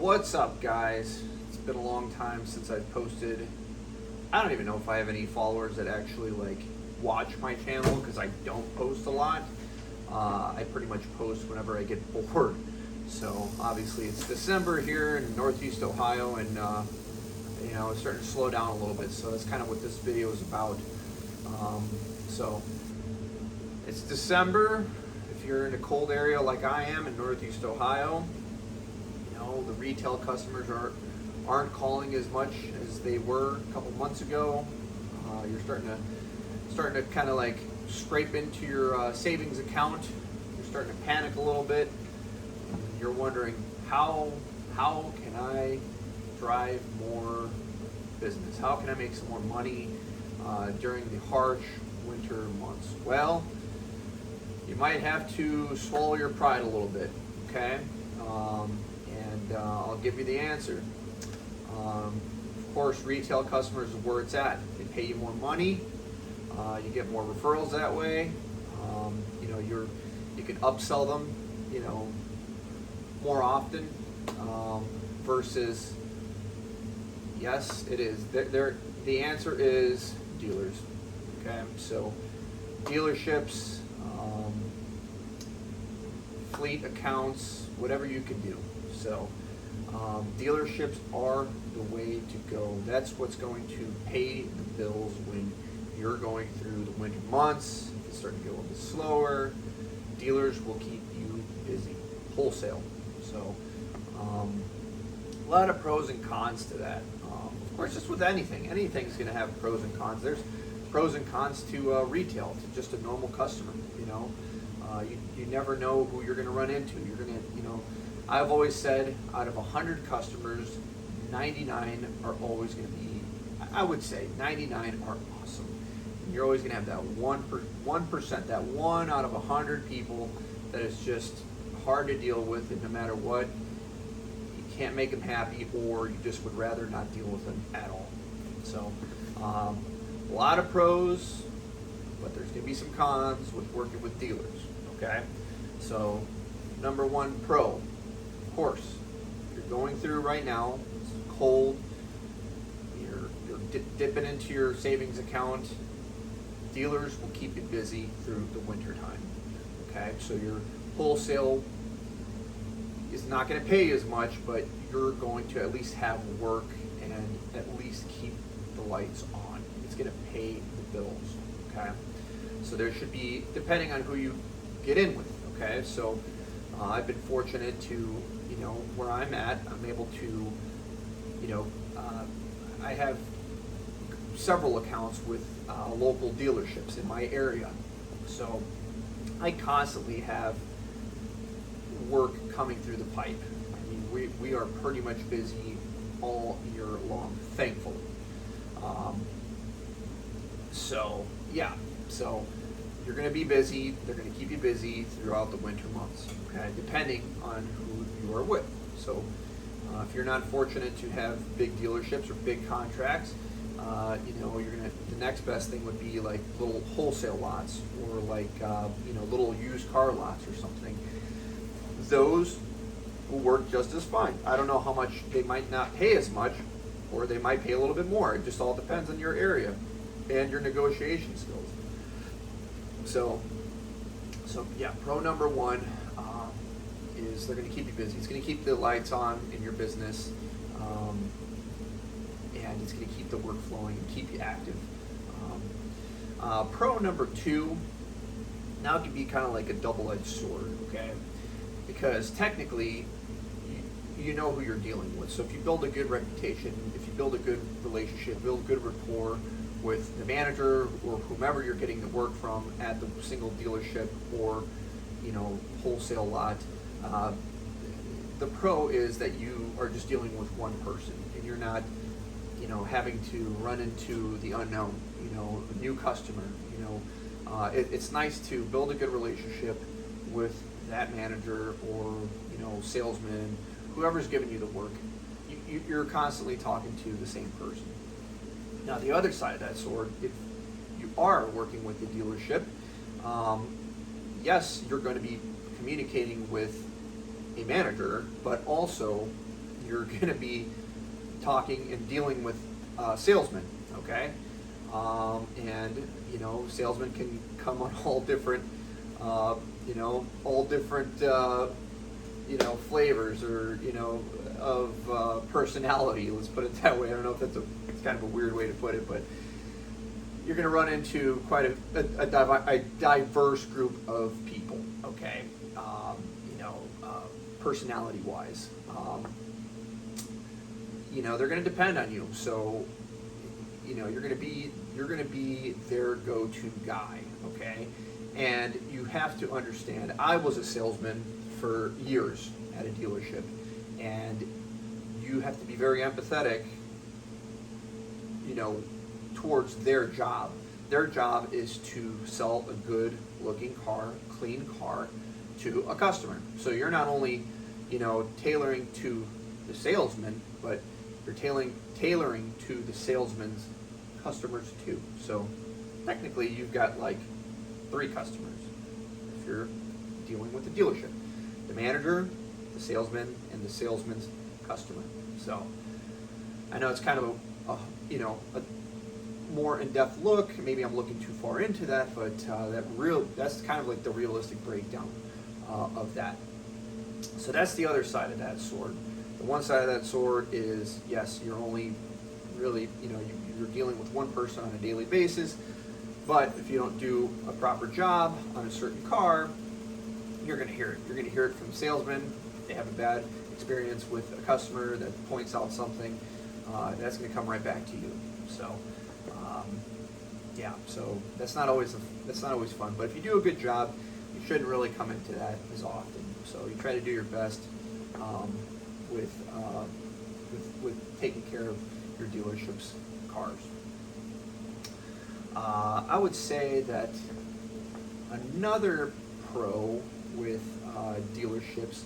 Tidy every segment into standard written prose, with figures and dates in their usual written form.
What's up, guys? It's been a long time since I've posted. I don't even know if I have any followers that actually watch my channel because I don't post a lot. I pretty much post whenever I get bored. So obviously it's December here in Northeast Ohio, and it's starting to slow down a little bit. So that's kind of what this video is about. So it's December. If you're in a cold area like I am in Northeast Ohio, the retail customers aren't calling as much as they were a couple months ago. You're starting to kind of scrape into your savings account. You're starting to panic a little bit. You're wondering how can I drive more business? How can I make some more money during the harsh winter months? Well, you might have to swallow your pride a little bit, okay? I'll give you the answer. Of course, retail customers is where it's at. They pay you more money. You get more referrals that way. You can upsell them, more often. Versus, yes, it is. The answer is dealers. Okay, so dealerships, fleet accounts, whatever you can do. So dealerships are the way to go. That's what's going to pay the bills when you're going through the winter months. If it's starting to get a little bit slower, dealers will keep you busy. Wholesale. So a lot of pros and cons to that. Of course, just with anything's going to have pros and cons. There's pros and cons to retail, to just a normal customer. You never know who you're going to run into. You're going to, I've always said, out of 100 customers, 99 are always going to be, I would say 99 are awesome. And you're always going to have that 1%, that one out of 100 people that is just hard to deal with, and no matter what, you can't make them happy, or you just would rather not deal with them at all. So a lot of pros, but there's going to be some cons with working with dealers. Okay, so number one pro, of course, you're going through right now, it's cold, you're dipping into your savings account. Dealers will keep you busy through the winter time. Okay, so your wholesale is not going to pay you as much, but you're going to at least have work and at least keep the lights on. It's going to pay the bills. Okay, so there should be, depending on who you get in with. Okay, so I've been fortunate to, where I'm at, I'm able to, I have several accounts with local dealerships in my area. So I constantly have work coming through the pipe. I mean, we are pretty much busy all year long, thankfully. So you're going to be busy. They're going to keep you busy throughout the winter months, okay, depending on who you are with. So if you're not fortunate to have big dealerships or big contracts, the next best thing would be like little wholesale lots, or little used car lots or something. Those will work just as fine. I don't know how much they might not pay as much, or they might pay a little bit more. It just all depends on your area and your negotiation skills. So yeah, pro number one is they're going to keep you busy. It's going to keep the lights on in your business, and it's going to keep the work flowing and keep you active. Pro number two, now it can be kind of like a double-edged sword, okay? Because technically, you know who you're dealing with. So if you build a good reputation, if you build a good relationship, build good rapport with the manager or whomever you're getting the work from at the single dealership or wholesale lot, the pro is that you are just dealing with one person, and you're not having to run into the unknown, a new customer. It's nice to build a good relationship with that manager or salesman, whoever's giving you the work. You're constantly talking to the same person. Now, the other side of that sword, if you are working with the dealership, yes, you're going to be communicating with a manager, but also you're going to be talking and dealing with salesmen, okay? And salesmen can come on all different, flavors or of personality. Let's put it that way. I don't know if it's kind of a weird way to put it, but you're going to run into quite a diverse group of people, okay? Personality-wise, they're going to depend on you. So, you're going to be their go-to guy, okay? And you have to understand. I was a salesman for years at a dealership, and you have to be very empathetic, towards their job. Their job is to sell a good looking car, clean car to a customer. So you're not only, tailoring to the salesman, but you're tailoring to the salesman's customers too. So technically you've got like 3 customers if you're dealing with the dealership: the manager, the salesman, and the salesman's customer. So I know it's kind of a more in-depth look. Maybe I'm looking too far into that, but that's kind of like the realistic breakdown of that. So that's the other side of that sword. The one side of that sword is, yes, you're only really, you're dealing with one person on a daily basis, but if you don't do a proper job on a certain car, you're going to hear it. You're going to hear it from the salesman. If they have a bad experience with a customer that points out something, that's going to come right back to you. So, so that's not always fun. But if you do a good job, you shouldn't really come into that as often. So you try to do your best with taking care of your dealership's cars. I would say that another pro with dealerships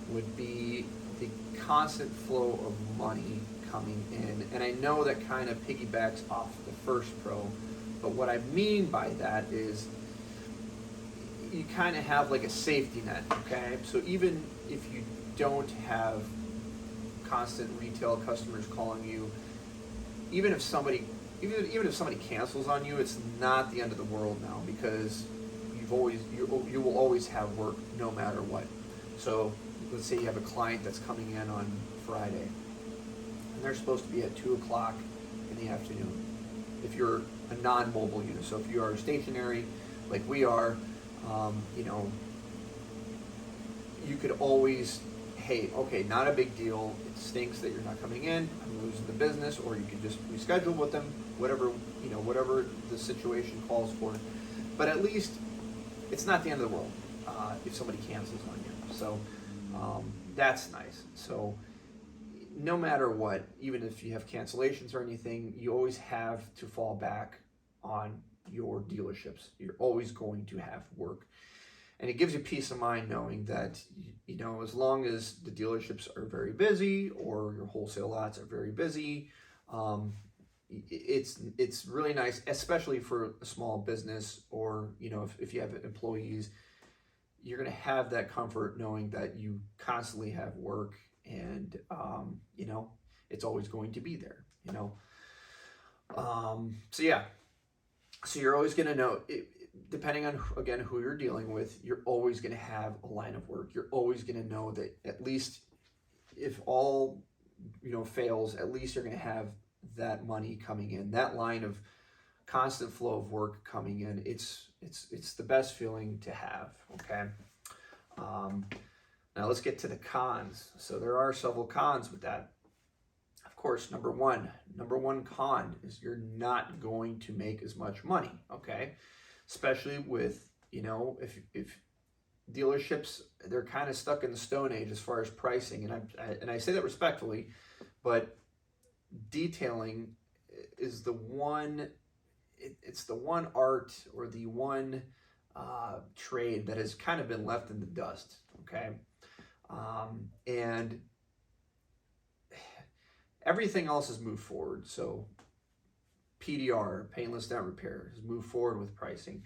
would be the constant flow of money coming in. And I know that kind of piggybacks off the first pro, but what I mean by that is you kind of have like a safety net, okay? So even if you don't have constant retail customers calling you, even if somebody cancels on you, it's not the end of the world now, because you will always have work no matter what. So let's say you have a client that's coming in on Friday, and they're supposed to be at 2 o'clock in the afternoon. If you're a non-mobile unit, so if you are stationary like we are, you could always, hey, okay, not a big deal. It stinks that you're not coming in. I'm losing the business, or you could just reschedule with them, whatever the situation calls for. But at least it's not the end of the world if somebody cancels on you. So that's nice. So no matter what, even if you have cancellations or anything, you always have to fall back on your dealerships. You're always going to have work. And it gives you peace of mind knowing that, as long as the dealerships are very busy or your wholesale lots are very busy, it's really nice, especially for a small business, or, if you have employees, you're going to have that comfort knowing that you constantly have work, and, it's always going to be there, So you're always going to know, depending on, again, who you're dealing with, you're always going to have a line of work. You're always going to know that, at least if all, fails, at least you're going to have that money coming in, that line of constant flow of work coming in. It's the best feeling to have, okay? Now let's get to the cons. So there are several cons with that. Of course, number one con is you're not going to make as much money, okay? Especially with, if dealerships, they're kind of stuck in the Stone Age as far as pricing, and I say that respectfully, but detailing is the one, it's the one art, or the one trade that has kind of been left in the dust, okay? And everything else has moved forward. So PDR, painless dent repair, has moved forward with pricing.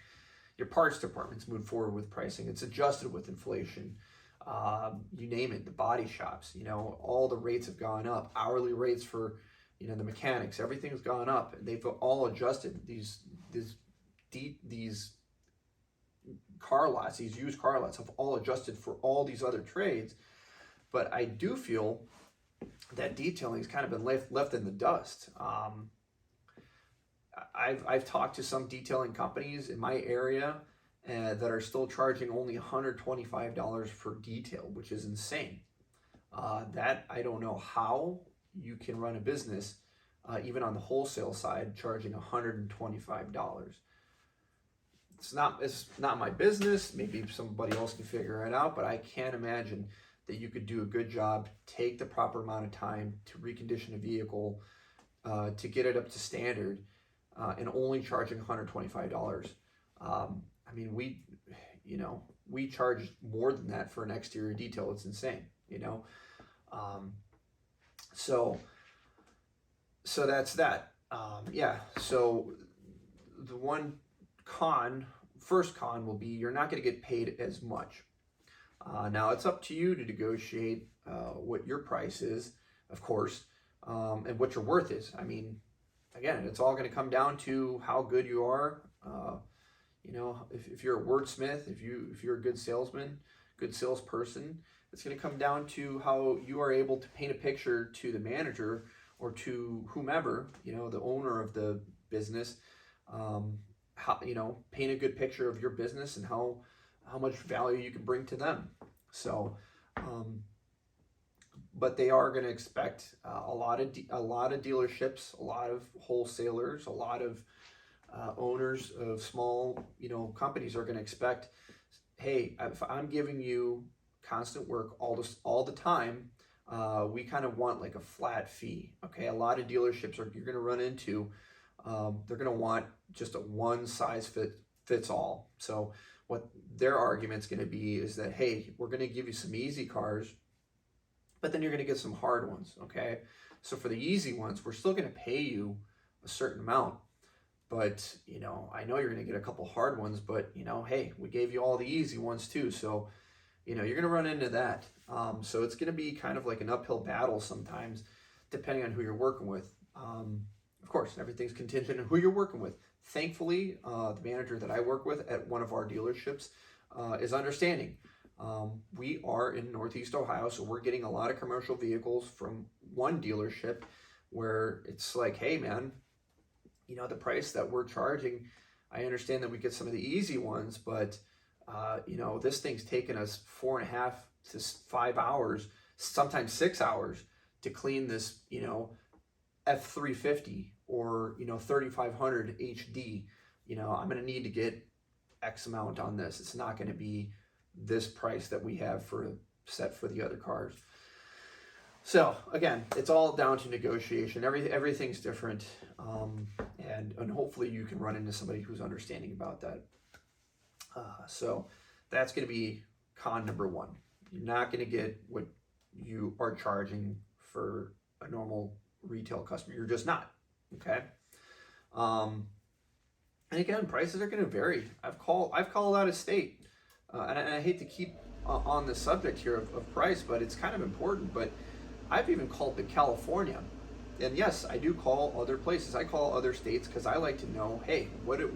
Your parts department's moved forward with pricing. It's adjusted with inflation. you name it, the body shops, all the rates have gone up. Hourly rates for, the mechanics, everything's gone up. They've all adjusted. These car lots, these used car lots have all adjusted for all these other trades. But I do feel that detailing has kind of been left in the dust. I've talked to some detailing companies in my area that are still charging only $125 for detail, which is insane. That I don't know how you can run a business, even on the wholesale side, charging $125. It's not my business. Maybe somebody else can figure it out, but I can't imagine that you could do a good job, take the proper amount of time to recondition a vehicle, to get it up to standard, and only charging $125. I mean, we charge more than that for an exterior detail. It's insane, So that's that. So the first con will be you're not going to get paid as much. Now it's up to you to negotiate what your price is, of course, and what your worth is. I mean, again, it's all going to come down to how good you are. If you're a wordsmith, if you're a good salesman, good salesperson, it's going to come down to how you are able to paint a picture to the manager or to whomever, the owner of the business, paint a good picture of your business and how much value you can bring to them. So, but they are going to expect a lot of dealerships, a lot of wholesalers, a lot of owners of small, companies are going to expect, hey, if I'm giving you constant work all the time, we kind of want like a flat fee. Okay, a lot of dealerships you're going to run into. They're going to want just a one size fits all. So what their argument's going to be is that, hey, we're going to give you some easy cars, but then you're going to get some hard ones. Okay, so for the easy ones, we're still going to pay you a certain amount. But, I know you're going to get a couple hard ones, but, hey, we gave you all the easy ones too. So, you're going to run into that. So it's going to be kind of like an uphill battle sometimes, depending on who you're working with. Of course, everything's contingent on who you're working with. Thankfully, the manager that I work with at one of our dealerships is understanding. We are in Northeast Ohio, so we're getting a lot of commercial vehicles from one dealership where it's like, hey, man, the price that we're charging, I understand that we get some of the easy ones, but, this thing's taken us 4.5 to 5 hours, sometimes 6 hours to clean this, F350 or, 3500 HD. I'm going to need to get X amount on this. It's not going to be this price that we have set for the other cars. So again, it's all down to negotiation. Everything's different, and hopefully you can run into somebody who's understanding about that. So that's going to be con number one. You're not going to get what you are charging for a normal retail customer. You're just not. Okay. And again, prices are going to vary. I've called out of state, and I hate to keep on the subject here of price, but it's kind of important. But I've even called to California, and yes, I do call other places. I call other states because I like to know, hey, what are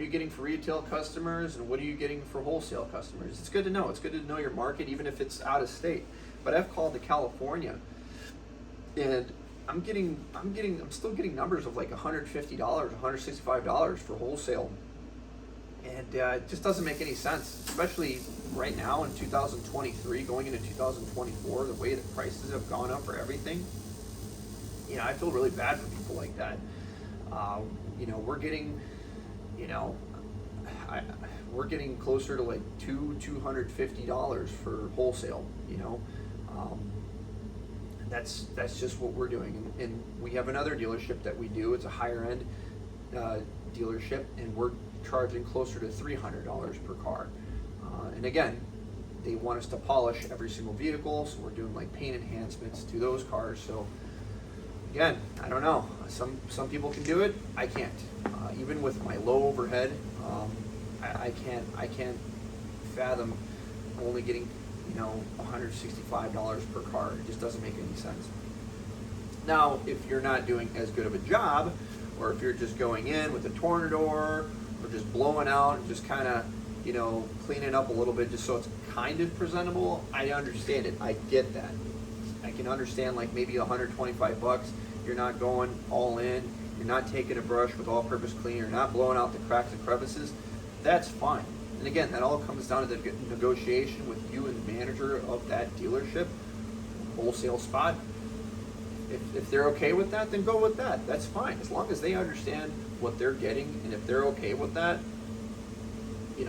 you getting for retail customers, and what are you getting for wholesale customers? It's good to know. It's good to know your market, even if it's out of state. But I've called to California, and I'm still getting numbers of like $150, $165 for wholesale. And it just doesn't make any sense, especially right now in 2023, going into 2024, the way that prices have gone up for everything. I feel really bad for people like that. We're getting, we're getting closer to like $250 for wholesale. And that's just what we're doing. And we have another dealership that we do. It's a higher end dealership, and we're charging closer to $300 per car. And again, they want us to polish every single vehicle, so we're doing like paint enhancements to those cars. So again, I don't know. Some people can do it. I can't. Even with my low overhead, I can't fathom only getting, $165 per car. It just doesn't make any sense. Now, if you're not doing as good of a job, or if you're just going in with a Tornador, or just blowing out and just kind of, cleaning up a little bit just so it's kind of presentable, I understand it. I get that. I can understand like maybe $125. You're not going all in. You're not taking a brush with all-purpose cleaner. You're not blowing out the cracks and crevices. That's fine. And again, that all comes down to the negotiation with you and the manager of that dealership, wholesale spot. If they're okay with that, then go with that. That's fine. As long as they understand what they're getting, and if they're okay with that,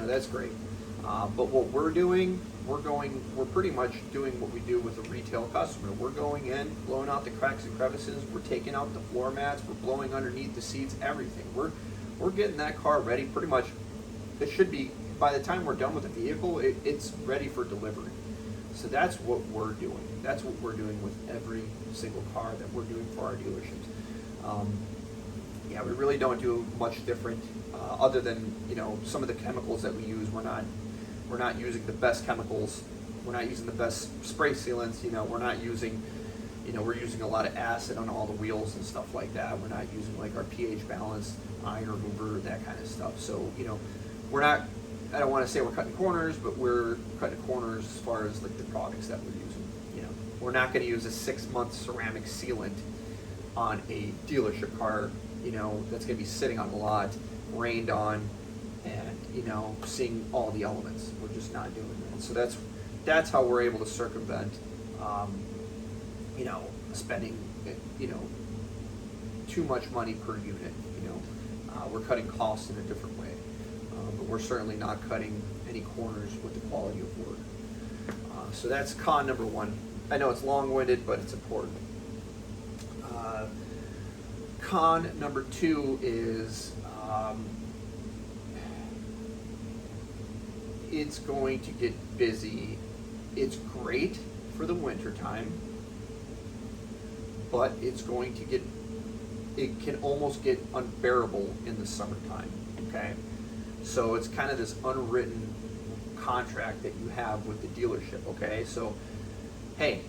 that's great. But what we're doing, we're pretty much doing what we do with a retail customer. We're going in, blowing out the cracks and crevices. We're taking out the floor mats. We're blowing underneath the seats. Everything. We're getting that car ready. Pretty much, it should be, by the time we're done with the vehicle, it's ready for delivery. So that's what we're doing. That's what we're doing with every single car that we're doing for our dealerships. We really don't do much different, other than some of the chemicals that we use. We're not using the best chemicals. We're not using the best spray sealants. We're not using, we're using a lot of acid on all the wheels and stuff like that. We're not using like our pH balance, iron remover, that kind of stuff. So we're not. I don't want to say we're cutting corners, but we're cutting corners as far as like the products that we're using. We're not going to use a 6-month ceramic sealant on a dealership car, that's going to be sitting on the lot, rained on, and seeing all the elements. We're just not doing that. So that's how we're able to circumvent, spending, too much money per unit. We're cutting costs in a different way. But we're certainly not cutting any corners with the quality of work. So that's con number one. I know it's long-winded, but it's important. Con number two is it's going to get busy. It's great for the winter time, but it can almost get unbearable in the summertime, okay? So it's kind of this unwritten contract that you have with the dealership, okay? So, hey,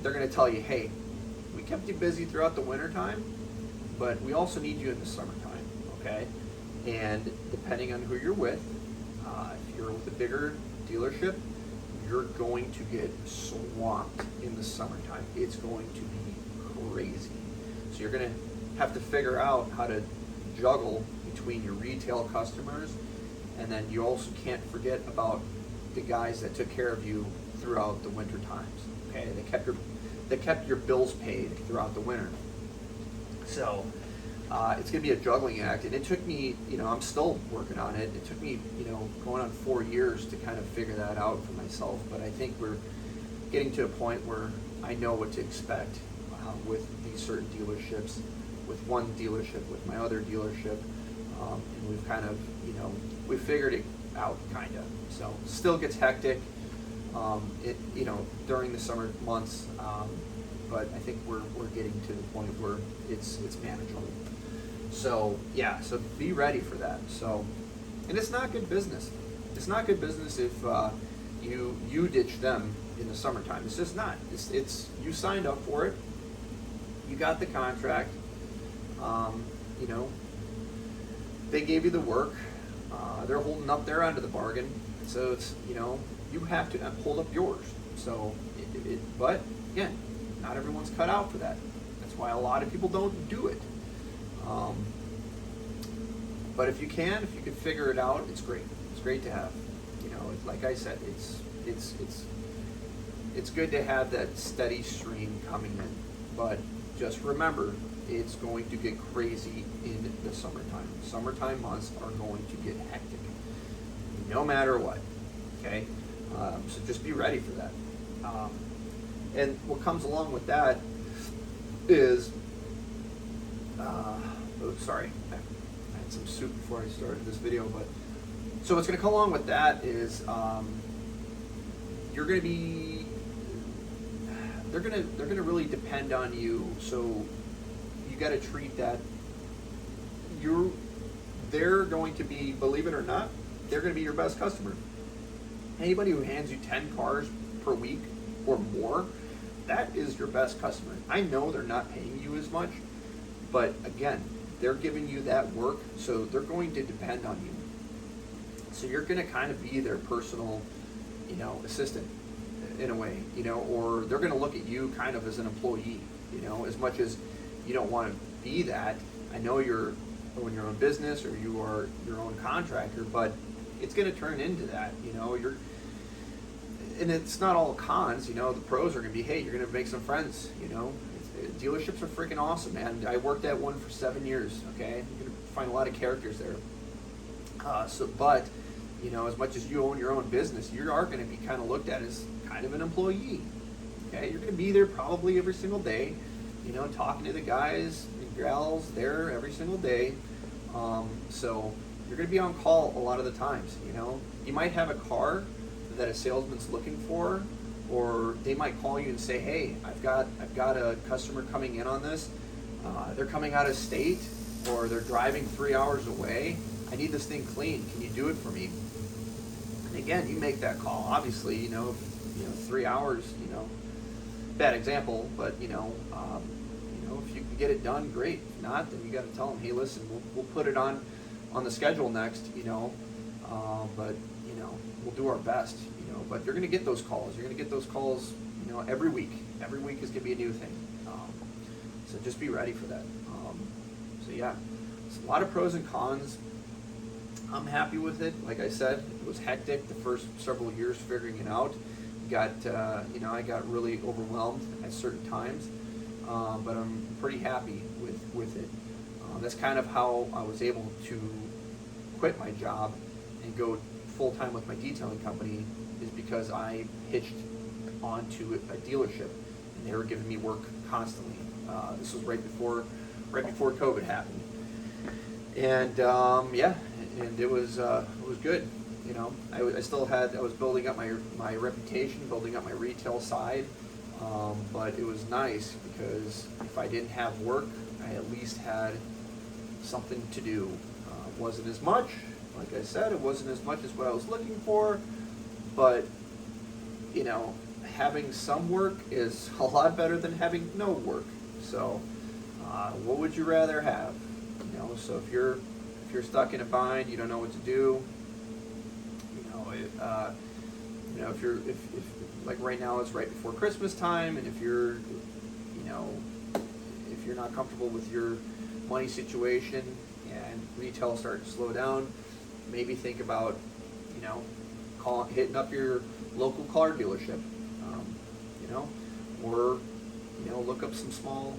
they're going to tell you, hey, we kept you busy throughout the winter time, but we also need you in the summertime, okay? And depending on who you're with, if you're with a bigger dealership, you're going to get swamped in the summertime. It's going to be crazy. So you're going to have to figure out how to juggle between your retail customers, and then you also can't forget about the guys that took care of you throughout the winter times. Okay, they kept your bills paid throughout the winter. So it's gonna be a juggling act, and it took me, I'm still working on it. It took me, going on 4 years to kind of figure that out for myself. But I think we're getting to a point where I know what to expect with these certain dealerships, with one dealership, with my other dealership. And we've kind of, we figured it out, kind of. So still gets hectic, during the summer months, but I think we're getting to the point where it's manageable. So yeah, so be ready for that. So, and it's not good business. It's not good business if you ditch them in the summertime. It's just not. It's you signed up for it. You got the contract. They gave you the work. They're holding up their end of the bargain. So it's, you have to hold up yours. So, but again, not everyone's cut out for that. That's why a lot of people don't do it. But if you can figure it out, it's great. It's great to have. Like I said, it's good to have that steady stream coming in. But just remember, it's going to get crazy in the summertime. Summertime months are going to get hectic, no matter what. Okay, so just be ready for that. And what comes along with that is, sorry, I had some soup before I started this video, but so what's going to come along with that is you're going to be, they're going to really depend on you. So you got to treat that. They're going to be, believe it or not, they're going to be your best customer. Anybody who hands you 10 cars per week or more, that is your best customer. I know they're not paying you as much, but again, they're giving you that work, so they're going to depend on you. So you're going to kind of be their personal, assistant in a way, or they're going to look at you kind of as an employee, as much as you don't want to be that. I know when you're in business or you are your own contractor, but it's going to turn into that, and it's not all cons, the pros are going to be, hey, you're going to make some friends, dealerships are freaking awesome, man. I worked at one for 7 years, okay? You're going to find a lot of characters there. But as much as you own your own business, you are going to be kind of looked at as kind of an employee, okay? You're going to be there probably every single day, talking to the guys and gals there every single day. So you're going to be on call a lot of the times, You might have a car that a salesman's looking for, or they might call you and say, hey, I've got a customer coming in on this. They're coming out of state, or they're driving 3 hours away. I need this thing clean. Can you do it for me? And again, you make that call. Obviously, 3 hours, bad example, but if you can get it done, great. If not, then you got to tell them, hey, listen, we'll put it on the schedule next, but we'll do our best, but you're going to get those calls. You're going to get those calls, every week. Every week is going to be a new thing. So just be ready for that. So yeah, it's a lot of pros and cons. I'm happy with it. Like I said, it was hectic the first several years figuring it out. I got really overwhelmed at certain times, but I'm pretty happy with it. That's kind of how I was able to quit my job and go full-time with my detailing company, is because I hitched onto a dealership and they were giving me work constantly. This was right before COVID happened, and and it was good. I was building up my reputation, building up my retail side, but it was nice because if I didn't have work, I at least had something to do. Wasn't as much, like I said, it wasn't as much as what I was looking for, but having some work is a lot better than having no work. So what would you rather have? So if you're stuck in a bind, you don't know what to do, if like right now it's right before Christmas time, and if you're not comfortable with your money situation and retail starting to slow down, maybe think about hitting up your local car dealership, or look up some small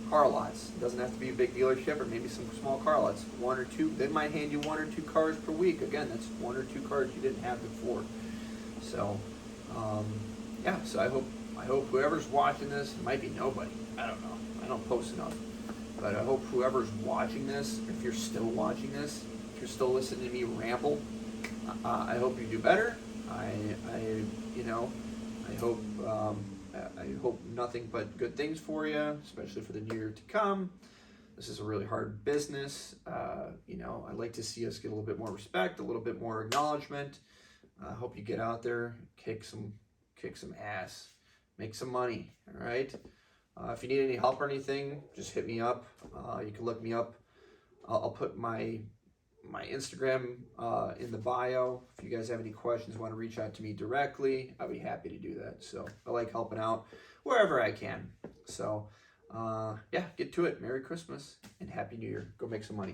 car lots. It doesn't have to be a big dealership, or maybe some small car lots. One or two, they might hand you 1 or 2 cars per week. Again, that's 1 or 2 cars you didn't have before. So, so I hope whoever's watching this, it might be nobody, I don't know, I don't post enough, but I hope whoever's watching this, if you're still watching this, if you're still listening to me ramble, I hope you do better. I hope nothing but good things for you, especially for the new year to come. This is a really hard business. I'd like to see us get a little bit more respect, a little bit more acknowledgement. I hope you get out there, kick some ass, make some money. All right. If you need any help or anything, just hit me up. You can look me up. I'll put my Instagram in the bio. If you guys have any questions, want to reach out to me directly, I'll be happy to do that. So I like helping out wherever I can. So get to it. Merry Christmas and Happy New Year. Go make some money.